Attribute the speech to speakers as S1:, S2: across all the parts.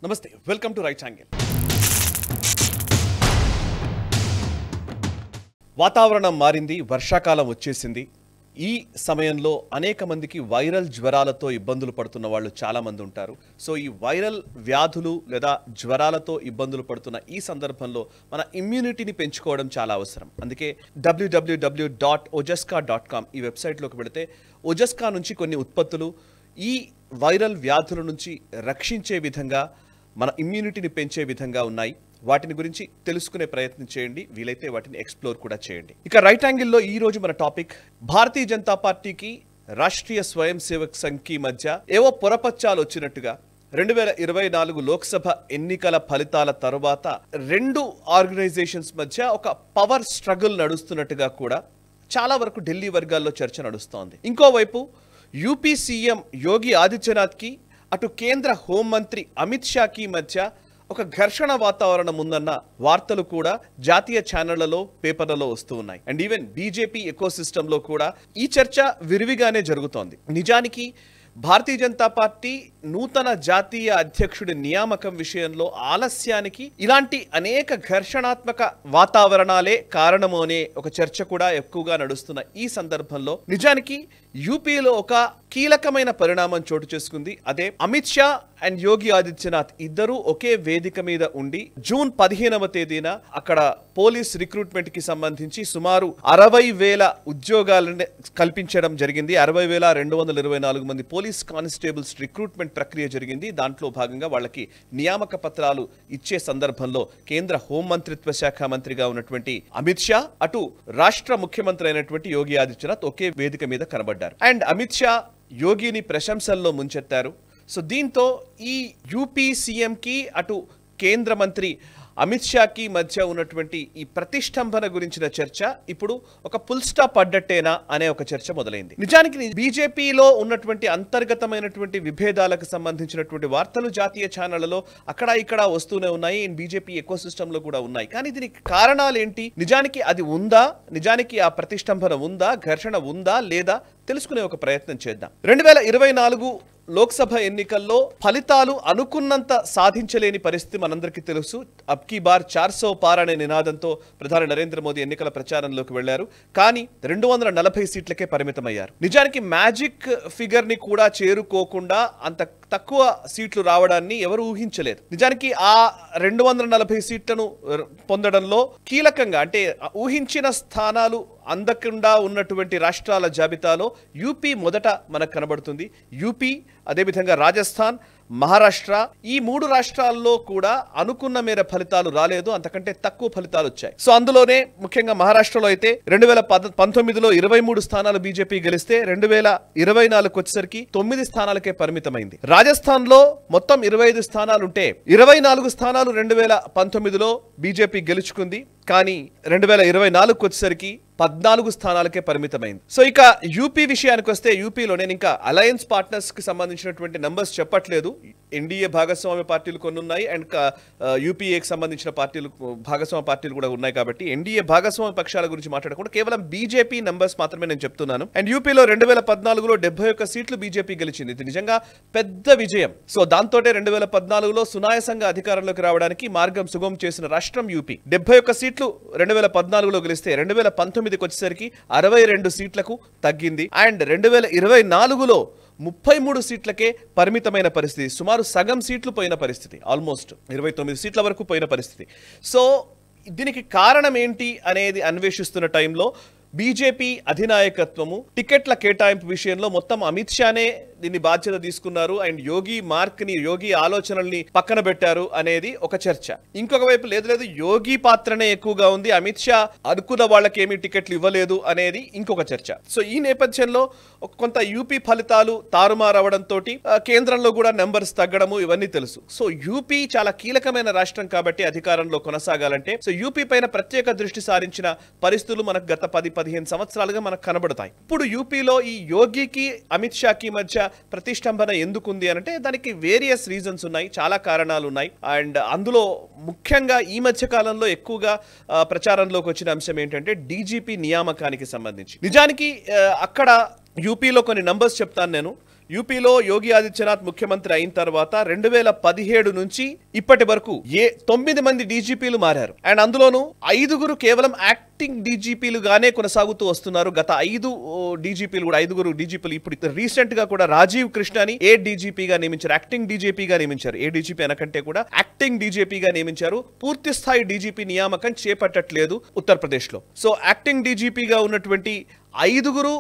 S1: నమస్తే welcome to right angle. వాతావరణం మారింది, వర్షాకాలం వచ్చేసింది. ఈ సమయంలో అనేక మందికి వైరల్ జ్వరాలతో ఇబ్బందులు పడుతున్న వాళ్ళు చాలా మంది ఉంటారు. సో ఈ వైరల్ వ్యాధులు లేదా జ్వరాలతో ఇబ్బందులు పడుతున్న ఈ సందర్భంలో మన ఇమ్యూనిటీని పెంచుకోవడం చాలా అవసరం. అందుకే www.ojaska.com ఈ వెబ్సైట్లోకి వెళితే ఓజస్కా నుంచి కొన్ని ఉత్పత్తులు ఈ వైరల్ వ్యాధుల నుంచి రక్షించే విధంగా మన ఇమ్యూనిటీని పెంచే విధంగా ఉన్నాయి. వాటిని గురించి తెలుసుకునే ప్రయత్నం చేయండి, వీలైతే వాటిని ఎక్స్ప్లోర్ కూడా చేయండి. ఇక రైట్ యాంగిల్లో ఈ రోజు మన టాపిక్ భారతీయ జనతా పార్టీకి రాష్ట్రీయ స్వయం సేవక్ సంఘ్కి మధ్య ఏవో పొరపచ్చాలు వచ్చినట్టుగా 2024 లోక్సభ ఎన్నికల ఫలితాల తర్వాత రెండు ఆర్గనైజేషన్స్ మధ్య ఒక పవర్ స్ట్రగుల్ నడుస్తున్నట్టుగా కూడా చాలా వరకు ఢిల్లీ వర్గాల్లో చర్చ నడుస్తోంది. ఇంకోవైపు యూపీ సీఎం యోగి ఆదిత్యనాథ్కి అటు కేంద్ర హోంమంత్రి అమిత్ షాకి మధ్య ఒక ఘర్షణ వాతావరణం ఉందన్న వార్తలు కూడా జాతీయ ఛానళ్లలో పేపర్లలో వస్తూ ఉన్నాయి. అండ్ ఈవెన్ బీజేపీ ఎకోసిస్టంలో కూడా ఈ చర్చ విరివిగానే జరుగుతోంది. నిజానికి భారతీయ జనతా పార్టీ నూతన జాతీయ అధ్యక్షుడి నియామకం విషయంలో ఆలస్యానికి ఇలాంటి అనేక ఘర్షణాత్మక వాతావరణాలే కారణము అనే ఒక చర్చ కూడా ఎక్కువగా నడుస్తున్న ఈ సందర్భంలో నిజానికి యూపీలో ఒక కీలకమైన పరిణామం చోటు చేసుకుంది. అదే అమిత్ షా అండ్ యోగి ఆదిత్యనాథ్ ఇద్దరు ఒకే వేదిక మీద ఉండి జూన్ 15వ తేదీన అక్కడ పోలీస్ రిక్రూట్మెంట్ కి సంబంధించి సుమారు 60,000 ఉద్యోగాలను కల్పించడం జరిగింది. 60,224 మంది పోలీస్ కానిస్టేబుల్స్ రిక్రూట్మెంట్ ప్రక్రియ జరిగింది. దాంట్లో భాగంగా వాళ్ళకి నియామక పత్రాలు ఇచ్చే సందర్భంలో కేంద్ర హోంమంత్రిత్వ శాఖ మంత్రిగా ఉన్నటువంటి అమిత్ షా అటు రాష్ట్ర ముఖ్యమంత్రి అయినటువంటి యోగి ఆదిత్యనాథ్ ఒకే వేదిక మీద కనబడ్డారు. అండ్ అమిత్ షా యోగిని ప్రశంసల్లో ముంచెత్తారు. సో దీంతో ఈ యూపీ సీఎంకి అటు కేంద్ర మంత్రి అమిత్ షాకి మధ్య ఉన్నటువంటి ఈ ప్రతిష్టంభన గురించిన చర్చ ఇప్పుడు ఒక ఫుల్ స్టాప్ పడ్డట్టేనా అనే ఒక చర్చ మొదలైంది. నిజానికి బీజేపీలో ఉన్నటువంటి అంతర్గతమైనటువంటి విభేదాలకు సంబంధించినటువంటి వార్తలు జాతీయ ఛానళ్లలో అక్కడ ఇక్కడ వస్తూనే ఉన్నాయి. బీజేపీ ఎకోసిస్టంలో కూడా ఉన్నాయి. కానీ దీనికి కారణాలు ఏంటి? నిజానికి అది ఉందా? నిజానికి ఆ ప్రతిష్టంభన ఉందా? ఘర్షణ ఉందా లేదా? తెలుసుకునే ఒక ప్రయత్నం చేద్దాం. 2024 లోక్సభ ఎన్నికల్లో ఫలితాలు అనుకున్నంత సాధించలేని పరిస్థితి మనందరికీ తెలుసు. అబ్ కీ బార్ 400 పార్ అనే నినాదంతో ప్రధాని నరేంద్ర మోదీ ఎన్నికల ప్రచారంలోకి వెళ్లారు. కానీ 240 సీట్లకే పరిమితమయ్యారు. నిజానికి మ్యాజిక్ ఫిగర్ ని కూడా చేరుకోకుండా అంత తక్కువ సీట్లు రావడాన్ని ఎవరు ఊహించలేదు. నిజానికి ఆ 240 సీట్లను పొందడంలో కీలకంగా అంటే ఊహించిన స్థానాలు అందకుండా ఉన్నటువంటి రాష్ట్రాల జాబితాలో యూపీ మొదట మనకు కనబడుతుంది. యూపీ, అదేవిధంగా రాజస్థాన్, మహారాష్ట్ర ఈ 3 రాష్ట్రాల్లో కూడా అనుకున్న మేర ఫలితాలు రాలేదు, అంతకంటే తక్కువ ఫలితాలు వచ్చాయి. సో అందులోనే ముఖ్యంగా మహారాష్ట్రలో అయితే 2019లో 23 స్థానాలు బీజేపీ గెలిస్తే 2024 వచ్చేసరికి 9 స్థానాలకే పరిమితమైంది. రాజస్థాన్ లో మొత్తం 25 స్థానాలుంటే 24 స్థానాలు 2019లో బీజేపీ గెలుచుకుంది. కానీ 2024 వచ్చేసరికి 14 స్థానాలకే పరిమితమైంది. సో ఇక యూపీ విషయానికి వస్తే యూపీలో నేను ఇంకా అలయన్స్ పార్ట్నర్స్ కి సంబంధించినటువంటి నంబర్స్ చెప్పట్లేదు. ఎన్డీఏ భాగస్వామ్య పార్టీలు కొన్ని ఉన్నాయి అండ్ యూపీఏకి సంబంధించిన పార్టీలు భాగస్వామ్య పార్టీలు కూడా ఉన్నాయి. కాబట్టి ఎన్డీఏ భాగస్వామ్య పక్షాల గురించి మాట్లాడకుండా కేవలం బీజేపీ నంబర్స్ మాత్రమే నేను చెప్తున్నాను. అండ్ యూపీలో 2014లో 71 సీట్లు బీజేపీ గెలిచింది. ఇది నిజంగా పెద్ద విజయం. సో దాంతో 2014లో సునాయాసంగా అధికారంలోకి రావడానికి మార్గం సుగమం చేసిన రాష్ట్రం యూపీ. 71 సీట్లు 2014లో గెలిస్తే 2019కి వచ్చేసరికి 62 సీట్లకు తగ్గింది. అండ్ 2024లో 33 సీట్లకే పరిమితమైన పరిస్థితి. సుమారు సగం సీట్లు పోయిన పరిస్థితి. ఆల్మోస్ట్ 29 సీట్ల వరకు పోయిన పరిస్థితి. సో దీనికి కారణం ఏంటి అనేది అన్వేషిస్తున్న టైంలో బీజేపీ అధినాయకత్వము టికెట్ల కేటాయింపు విషయంలో మొత్తం అమిత్ షానే దీన్ని బాధ్యత తీసుకున్నారు. అండ్ యోగి ఆలోచనల్ని పక్కన పెట్టారు అనేది ఒక చర్చ. ఇంకొక వైపు లేదు యోగి పాత్రనే ఎక్కువగా ఉంది, అమిత్ షా అనుకున్న వాళ్ళకి ఏమీ టికెట్లు ఇవ్వలేదు అనేది ఇంకొక చర్చ. సో ఈ నేపథ్యంలో కొంత యూపీ ఫలితాలు తారుమారవడంతో కేంద్రంలో కూడా నెంబర్స్ తగ్గడము ఇవన్నీ తెలుసు. సో యూపీ చాలా కీలకమైన రాష్ట్రం కాబట్టి అధికారంలో కొనసాగాలంటే సో యూపీ పైన ప్రత్యేక దృష్టి సారించిన పరిస్థితులు మనకు గత 10-15 సంవత్సరాలుగా మనకు కనబడతాయి. ఇప్పుడు యూపీలో ఈ యోగికి అమిత్ షాకి మధ్య ప్రతిష్టంభన ఎందుకుంది అంటే దానికి వేరియస్ రీజన్స్ ఉన్నాయి, చాలా కారణాలు ఉన్నాయి. అండ్ అందులో ముఖ్యంగా ఈ మధ్య కాలంలో ఎక్కువగా ప్రచారంలోకి వచ్చిన అంశం ఏంటంటే డీజీపీ నియామకానికి సంబంధించి. నిజానికి అక్కడ యూపీలో కొన్ని నంబర్స్ చెప్తాను నేను. యూపీలో యోగి ఆదిత్యనాథ్ ముఖ్యమంత్రి అయిన తర్వాత 2017 నుంచి ఇప్పటి వరకు 9 మంది డీజీపీలు మారారు. అండ్ అందులోనూ 5గురు కేవలం యాక్టింగ్ డీజీపీలుగానే కొనసాగుతూ వస్తున్నారు. గత 5గురు డీజీపీలు ఇప్పుడు రీసెంట్ గా కూడా రాజీవ్ కృష్ణని డీజీపీగా నియమించారు, యాక్టింగ్ డీజీపీగా నియమించారు. డీజీపీ అనకంటే కూడా యాక్టింగ్ డీజీపీగా నియమించారు. పూర్తి స్థాయి డీజీపీ నియామకం చేపట్టట్లేదు ఉత్తరప్రదేశ్ లో. సో యాక్టింగ్ డీజీపీగా ఉన్నటువంటి 5గురు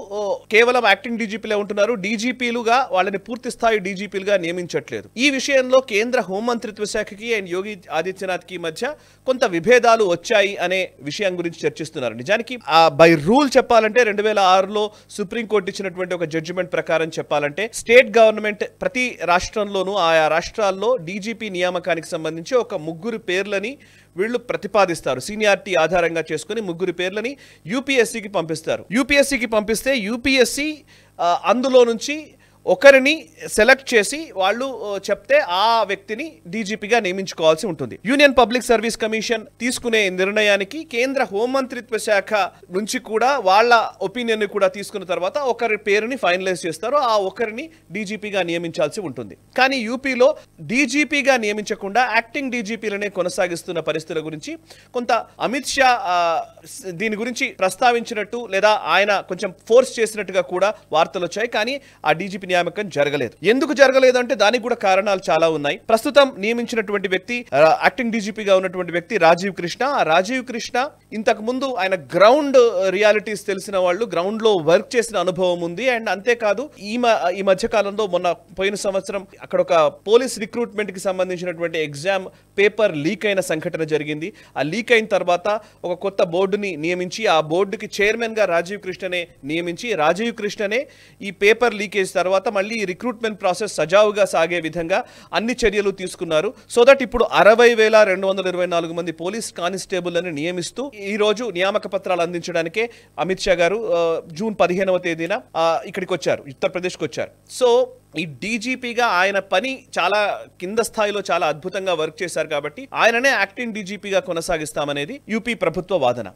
S1: కేవలం యాక్టింగ్ డీజీపీలే ఉంటున్నారు. డీజీపీలుగా వాళ్ళని పూర్తి స్థాయి డీజీపీలుగా నియమించట్లేదు. ఈ విషయంలో కేంద్ర హోంమంత్రిత్వ శాఖకి అండ్ యోగి ఆదిత్యనాథ్ కి మధ్య కొంత విభేదాలు వచ్చాయి అనే విషయం గురించి చర్చిస్తున్నారు. నిజానికి బై రూల్ చెప్పాలంటే 2006లో సుప్రీంకోర్టు ఇచ్చినటువంటి ఒక జడ్జిమెంట్ ప్రకారం చెప్పాలంటే స్టేట్ గవర్నమెంట్ ప్రతి రాష్ట్రంలోనూ ఆయా రాష్ట్రాల్లో డీజీపీ నియామకానికి సంబంధించి ఒక 3 పేర్లని వీళ్ళు ప్రతిపాదిస్తారు. సీనియారిటీ ఆధారంగా చేసుకుని 3 పేర్లని యూపీఎస్సీకి పంపిస్తారు. యూపీఎస్సీకి పంపిస్తే యూపీఎస్సీ అందులో నుంచి ఒకరిని సెలెక్ట్ చేసి వాళ్ళు చెప్తే ఆ వ్యక్తిని డీజీపీగా నియమించుకోవాల్సి ఉంటుంది. యూనియన్ పబ్లిక్ సర్వీస్ కమిషన్ తీసుకునే నిర్ణయానికి కేంద్ర హోంమంత్రిత్వ శాఖ నుంచి కూడా వాళ్ళ ఒపీనియన్ కూడా తీసుకున్న తర్వాత ఒకరి పేరుని ఫైనలైజ్ చేస్తారు. ఆ ఒకరిని డీజీపీగా నియమించాల్సి ఉంటుంది. కానీ యూపీలో డీజీపీగా నియమించకుండా యాక్టింగ్ డీజీపీలనే కొనసాగిస్తున్న పరిస్థితుల గురించి కొంత అమిత్ షా దీని గురించి ప్రస్తావించినట్టు లేదా ఆయన కొంచెం ఫోర్స్ చేసినట్టుగా కూడా వార్తలు వచ్చాయి. కానీ ఆ డీజీపీ నియామకం జరగలేదు. ఎందుకు జరగలేదు అంటే దానికి కూడా కారణాలు చాలా ఉన్నాయి. ప్రస్తుతం నియమించినటువంటి వ్యక్తి యాక్టింగ్ డీజీపీగా ఉన్నటువంటి వ్యక్తి రాజీవ్ కృష్ణ. రాజీవ్ కృష్ణ ఇంతకు ముందు ఆయన గ్రౌండ్ రియాలిటీస్ తెలిసిన వాళ్ళు, గ్రౌండ్ లో వర్క్ చేసిన అనుభవం ఉంది. అండ్ అంతేకాదు ఈ మధ్య కాలంలో పోయిన సంవత్సరం అక్కడ ఒక పోలీస్ రిక్రూట్మెంట్ కి సంబంధించినటువంటి ఎగ్జామ్ పేపర్ లీక్ అయిన సంఘటన జరిగింది. ఆ లీక్ అయిన తర్వాత ఒక కొత్త బోర్డుని నియమించి ఆ బోర్డుకి చైర్మన్ గా రాజీవ్ కృష్ణనే నియమించి రాజీవ్ కృష్ణనే ఈ పేపర్ లీకేజ్ తర్వాత మళ్ళీ రిక్రూట్మెంట్ ప్రాసెస్ సజావుగా సాగే విధంగా అన్ని చర్యలు తీసుకున్నారు. సో దట్ ఇప్పుడు 60,224 మంది పోలీస్ కానిస్టేబుల్ అని నియమిస్తూ ఈ రోజు నియామక పత్రాలు అందించడానికే అమిత్ షా గారు జూన్ 15వ తేదీన ఇక్కడికి వచ్చారు, ఉత్తరప్రదేశ్కి వచ్చారు. సో ఈ డీజీపీగా ఆయన పని చాలా కింద స్థాయిలో చాలా అద్భుతంగా వర్క్ చేశారు కాబట్టి ఆయననే యాక్టింగ్ డీజీపీగా కొనసాగిస్తామనేది యూపీ ప్రభుత్వ వాదన.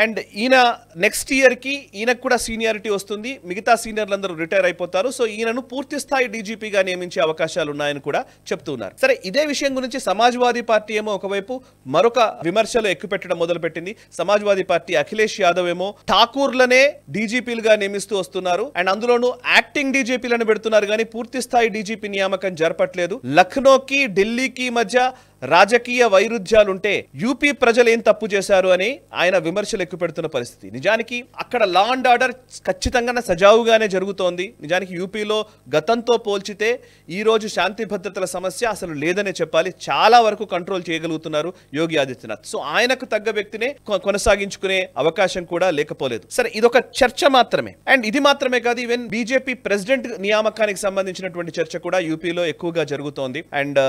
S1: అండ్ ఈయన నెక్స్ట్ ఇయర్కి ఈయనకు కూడా సీనియారిటీ వస్తుంది, మిగతా సీనియర్లందరూ రిటైర్ అయిపోతారు. సో ఈయనను పూర్తి స్థాయి డీజీపీగా నియమించే అవకాశాలు ఉన్నాయని కూడా చెప్తున్నారు. సరే, ఇదే విషయం గురించి సమాజ్వాదీ పార్టీ ఏమో ఒకవైపు మరొక విమర్శలు ఎక్కుపెట్టడం మొదలుపెట్టింది. సమాజ్వాదీ పార్టీ అఖిలేష్ యాదవ్ ఏమో ఠాకూర్లనే డీజీపీలుగా నియమిస్తూ వస్తున్నారు అండ్ అందులోనూ యాక్టింగ్ డీజీపీలను పెడుతున్నారు కానీ పూర్తి స్థాయి డీజీపీ నియామకం జరపట్లేదు. లక్నోకి ఢిల్లీకి మధ్య రాజకీయ వైరుధ్యాలుంటే యూపీ ప్రజలు ఏం తప్పు చేశారు అని ఆయన విమర్శలు ఎక్కువ పెడుతున్న పరిస్థితి. నిజానికి అక్కడ లా అండ్ ఆర్డర్ ఖచ్చితంగా సజావుగానే జరుగుతోంది. నిజానికి యూపీలో గతంతో పోల్చితే ఈ రోజు శాంతి భద్రతల సమస్య అసలు లేదనే చెప్పాలి. చాలా వరకు కంట్రోల్ చేయగలుగుతున్నారు యోగి ఆదిత్యనాథ్. సో ఆయనకు తగ్గ వ్యక్తినే కొనసాగించుకునే అవకాశం కూడా లేకపోలేదు. సరే, ఇదొక చర్చ మాత్రమే. అండ్ ఇది మాత్రమే కాదు, ఈవెన్ బీజేపీ ప్రెసిడెంట్ నియామకానికి సంబంధించినటువంటి చర్చ కూడా యూపీలో ఎక్కువగా జరుగుతోంది. అండ్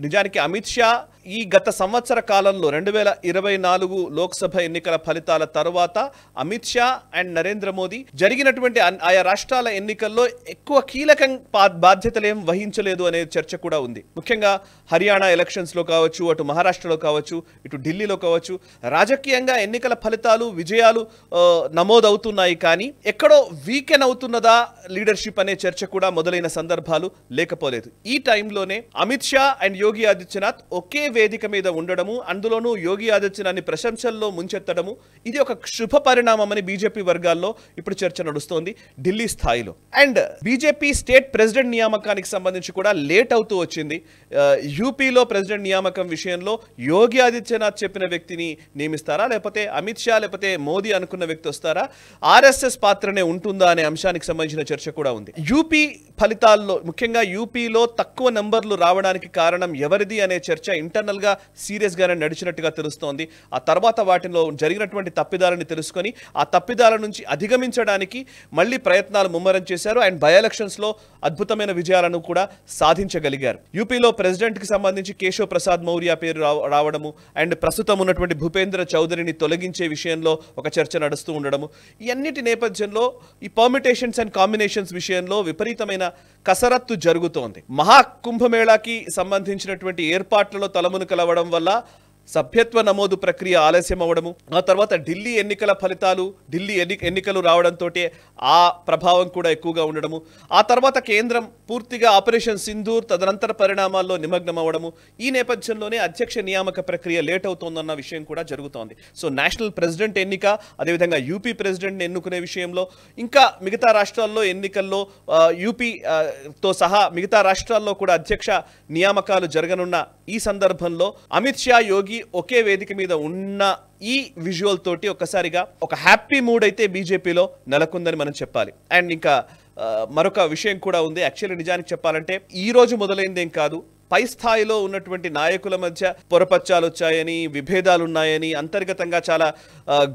S1: నిజానికి అమిత్ షా ఈ గత సంవత్సర కాలంలో 2024 లోక్సభ ఎన్నికల ఫలితాల తర్వాత అమిత్ షా అండ్ నరేంద్ర మోదీ జరిగినటువంటి ఆయా రాష్ట్రాల ఎన్నికల్లో ఎక్కువ కీలక బాధ్యతలు ఏం వహించలేదు అనే చర్చ కూడా ఉంది. ముఖ్యంగా హర్యానా ఎలక్షన్స్ లో కావచ్చు, అటు మహారాష్ట్రలో కావచ్చు, ఇటు ఢిల్లీలో కావచ్చు, రాజకీయంగా ఎన్నికల ఫలితాలు విజయాలు నమోదవుతున్నాయి కానీ ఎక్కడో వీకెన్ అవుతున్నదా లీడర్షిప్ అనే చర్చ కూడా మొదలైన సందర్భాలు లేకపోలేదు. ఈ టైంలోనే అమిత్ షా అండ్ యోగి ఆదిత్యనాథ్ ఒకే వేదిక మీద ఉండడము, అందులోనూ యోగి ఆదిత్యనాథ్ని ప్రశంసల్లో ముంచెత్తడము, ఇది ఒక శుభ పరిణామం అని బీజేపీ వర్గాల్లో ఇప్పుడు చర్చ నడుస్తోంది ఢిల్లీ స్థాయిలో. అండ్ బీజేపీ స్టేట్ ప్రెసిడెంట్ నియామకానికి సంబంధించి కూడా లేట్ అవుతూ వచ్చింది. యూపీలో ప్రెసిడెంట్ నియామకం విషయంలో యోగి ఆదిత్యనాథ్ చెప్పిన వ్యక్తిని నియమిస్తారా, లేకపోతే అమిత్ షా లేకపోతే మోదీ అనుకున్న వ్యక్తి వస్తారా, ఆర్ఎస్ఎస్ పాత్రనే ఉంటుందా అనే అంశానికి సంబంధించిన చర్చ కూడా ఉంది. యూపీ ఫలితాల్లో ముఖ్యంగా యూపీలో తక్కువ నంబర్లు రావడానికి కారణం ఎవరిది అనే చర్చ ఇంటర్నల్ గా సీరియస్ గానే నడిచినట్టుగా తెలుస్తోంది. ఆ తర్వాత వాటిలో జరిగినటువంటి తప్పిదాలని తెలుసుకొని ఆ తప్పిదాల నుంచి అధిగమించడానికి మళ్ళీ ప్రయత్నాలు ముమ్మరం చేశారు. అండ్ బై ఎలక్షన్స్ లో అద్భుతమైన విజయాలను కూడా సాధించగలిగారు. యూపీలో ప్రెసిడెంట్ కి సంబంధించి కేశవ్ ప్రసాద్ మౌర్య పేరు రావడము అండ్ ప్రస్తుతం ఉన్నటువంటి భూపేంద్ర చౌదరిని తొలగించే విషయంలో ఒక చర్చ నడుస్తూ ఉండడము, ఈ అన్నిటి నేపథ్యంలో ఈ పర్మిటేషన్స్ అండ్ కాంబినేషన్స్ విషయంలో విపరీతమైన కసరత్తు జరుగుతోంది. మహాకుంభమేళాకి సంబంధించినటువంటి ఏర్పాట్లలో తలమునకలవడం వల్ల సభ్యత్వ నమోదు ప్రక్రియ ఆలస్యం అవ్వడము, ఆ తర్వాత ఢిల్లీ ఎన్నికల ఫలితాలు, ఢిల్లీ ఎన్నికలు రావడంతో ఆ ప్రభావం కూడా ఎక్కువగా ఉండడము, ఆ తర్వాత కేంద్రం పూర్తిగా ఆపరేషన్ సింధూర్ తదనంతర పరిణామాల్లో నిమగ్నం అవ్వడము, ఈ నేపథ్యంలోనే అధ్యక్ష నియామక ప్రక్రియ లేట్ అవుతోందన్న విషయం కూడా జరుగుతోంది. సో నేషనల్ ప్రెసిడెంట్ ఎన్నిక, అదేవిధంగా యూపీ ప్రెసిడెంట్ని ఎన్నుకునే విషయంలో, ఇంకా మిగతా రాష్ట్రాల్లో ఎన్నికల్లో యూపీతో సహా మిగతా రాష్ట్రాల్లో కూడా అధ్యక్ష నియామకాలు జరగనున్న ఈ సందర్భంలో అమిత్ షా, యోగి ఒకే వేదిక మీద ఉన్న ఈ విజువల్ తోటి ఒక్కసారిగా ఒక హ్యాపీ మూడ్ అయితే బీజేపీలో నెలకొందని మనం చెప్పాలి. అండ్ ఇంకా మరొక విషయం కూడా ఉంది. యాక్చువల్లీ నిజానికి చెప్పాలంటే ఈ రోజు మొదలైందేం కాదు, పై స్థాయిలో ఉన్నటువంటి నాయకుల మధ్య పొరపచ్చాలు వచ్చాయని, విభేదాలు ఉన్నాయని, అంతర్గతంగా చాలా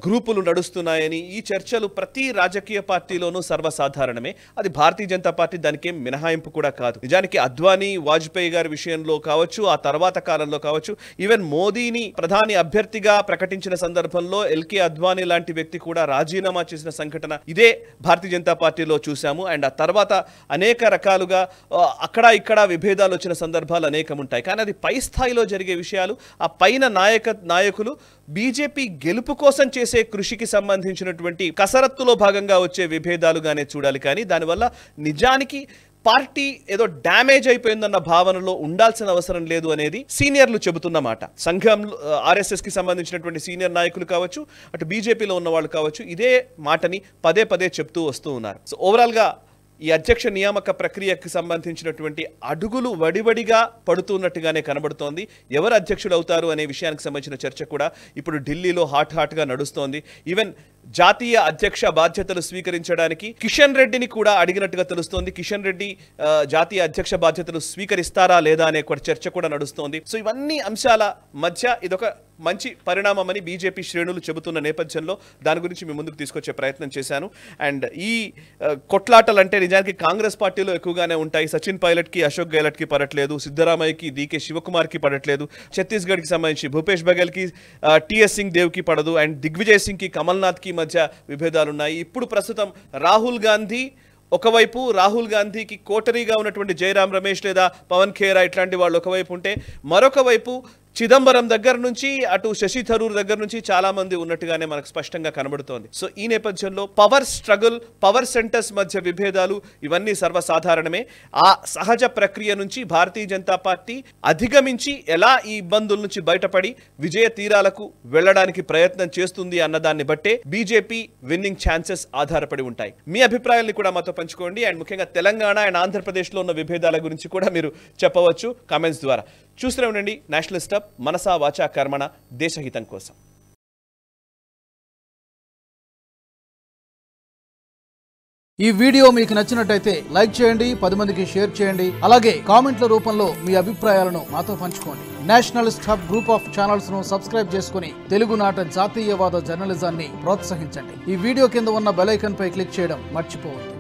S1: గ్రూపులు నడుస్తున్నాయని ఈ చర్చలు ప్రతి రాజకీయ పార్టీలోనూ సర్వసాధారణమే. అది భారతీయ జనతా పార్టీ దానికేం మినహాయింపు కూడా కాదు. నిజానికి అద్వానీ, వాజ్పేయి గారి విషయంలో కావచ్చు, ఆ తర్వాత కాలంలో కావచ్చు, ఈవెన్ మోదీని ప్రధాని అభ్యర్థిగా ప్రకటించిన సందర్భంలో ఎల్కే అద్వానీ లాంటి వ్యక్తి కూడా రాజీనామా చేసిన సంఘటన ఇదే భారతీయ జనతా పార్టీలో చూసాము. అండ్ ఆ తర్వాత అనేక రకాలుగా అక్కడ ఇక్కడ విభేదాలు వచ్చిన సందర్భాలు అనేకం ఉంటాయి. కానీ అది పై స్థాయిలో జరిగే విషయాలు. ఆ పైన నాయకులు బీజేపీ గెలుపు కోసం చేసే కృషికి సంబంధించినటువంటి కసరత్తులో భాగంగా వచ్చే విభేదాలుగానే చూడాలి. కానీ దానివల్ల నిజానికి పార్టీ ఏదో డ్యామేజ్ అయిపోయిందన్న భావనలో ఉండాల్సిన అవసరం లేదు అనేది సీనియర్లు చెబుతున్నమాట. సంఘం ఆర్ఎస్ఎస్ కి సంబంధించినటువంటి సీనియర్ నాయకులు కావచ్చు, అటు బీజేపీలో ఉన్న వాళ్ళు కావచ్చు, ఇదే మాటని పదే పదే చెప్తూ వస్తూ ఉన్నారు. సో ఓవరాల్ గా ఈ అధ్యక్ష నియామక ప్రక్రియకు సంబంధించినటువంటి అడుగులు వడివడిగా పడుతున్నట్టుగానే కనబడుతోంది. ఎవరు అధ్యక్షుడు అవుతారు అనే విషయానికి సంబంధించిన చర్చ కూడా ఇప్పుడు ఢిల్లీలో హాట్గా నడుస్తోంది. ఈవెన్ జాతీయ అధ్యక్ష బాధ్యతలు స్వీకరించడానికి కిషన్ రెడ్డిని కూడా అడిగినట్టుగా తెలుస్తోంది. కిషన్ రెడ్డి జాతీయ అధ్యక్ష బాధ్యతలు స్వీకరిస్తారా లేదా అనే చర్చ కూడా నడుస్తోంది. సో ఇవన్నీ అంశాల మధ్య ఇదొక మంచి పరిణామమని బీజేపీ శ్రేణులు చెబుతున్న నేపథ్యంలో దాని గురించి మీ ముందుకు తీసుకొచ్చే ప్రయత్నం చేశాను. అండ్ ఈ కొట్లాటలు అంటే నిజానికి కాంగ్రెస్ పార్టీలో ఎక్కువగానే ఉంటాయి. సచిన్ పైలట్కి, అశోక్ గెహ్లట్కి పడట్లేదు, సిద్ధరామయ్యకి, డీకే శివకుమార్కి పడట్లేదు, ఛత్తీస్గఢ్కి సంబంధించి భూపేష్ బఘెల్కి, టీఎస్ సింగ్ దేవ్కి పడదు, అండ్ దిగ్విజయ్ సింగ్కి, కమల్నాథ్కి మధ్య విభేదాలున్నాయి. ఇప్పుడు ప్రస్తుతం రాహుల్ గాంధీకి కోటరీగా ఉన్నటువంటి జయరాం రమేష్ లేదా పవన్ ఖేరా ఇట్లాంటి వాళ్ళు ఒకవైపు ఉంటే, మరొక వైపు చిదంబరం దగ్గర నుంచి అటు శశి థరూర్ దగ్గర నుంచి చాలా మంది ఉన్నట్టుగానే మనకు స్పష్టంగా కనబడుతోంది. సో ఈ నేపథ్యంలో పవర్ స్ట్రగుల్, పవర్ సెంటర్స్ మధ్య విభేదాలు ఇవన్నీ సర్వసాధారణమే. ఆ సహజ ప్రక్రియ నుంచి భారతీయ జనతా పార్టీ అధిగమించి ఎలా ఈ ఇబ్బందుల నుంచి బయటపడి విజయ తీరాలకు వెళ్లడానికి ప్రయత్నం చేస్తుంది అన్నదాన్ని బట్టే బీజేపీ విన్నింగ్ ఛాన్సెస్ ఆధారపడి ఉంటాయి. మీ అభిప్రాయాన్ని కూడా మాతో పంచుకోండి. అండ్ ముఖ్యంగా తెలంగాణ అండ్ ఆంధ్రప్రదేశ్లో ఉన్న విభేదాల గురించి కూడా మీరు చెప్పవచ్చు కామెంట్స్ ద్వారా. చూస్తూనే ఉండండి నేషనల్ స్టప్, మనసా వాచా కర్మణ, దేశహితం కోసం.
S2: ఈ వీడియో మీకు నచ్చినట్టయితే లైక్ చేయండి, 10 మందికి షేర్ చేయండి. అలాగే కామెంట్ల రూపంలో మీ అభిప్రాయాలను మాతో పంచుకోండి. నేషనల్ స్టప్ గ్రూప్ ఆఫ్ ఛానల్స్ ను సబ్స్క్రైబ్ చేసుకుని తెలుగునాట జాతీయవాద జర్నలిజాన్ని ప్రోత్సహించండి. ఈ వీడియో కింద ఉన్న బెల్ ఐకాన్ పై క్లిక్ చేయడం మర్చిపోవద్దు.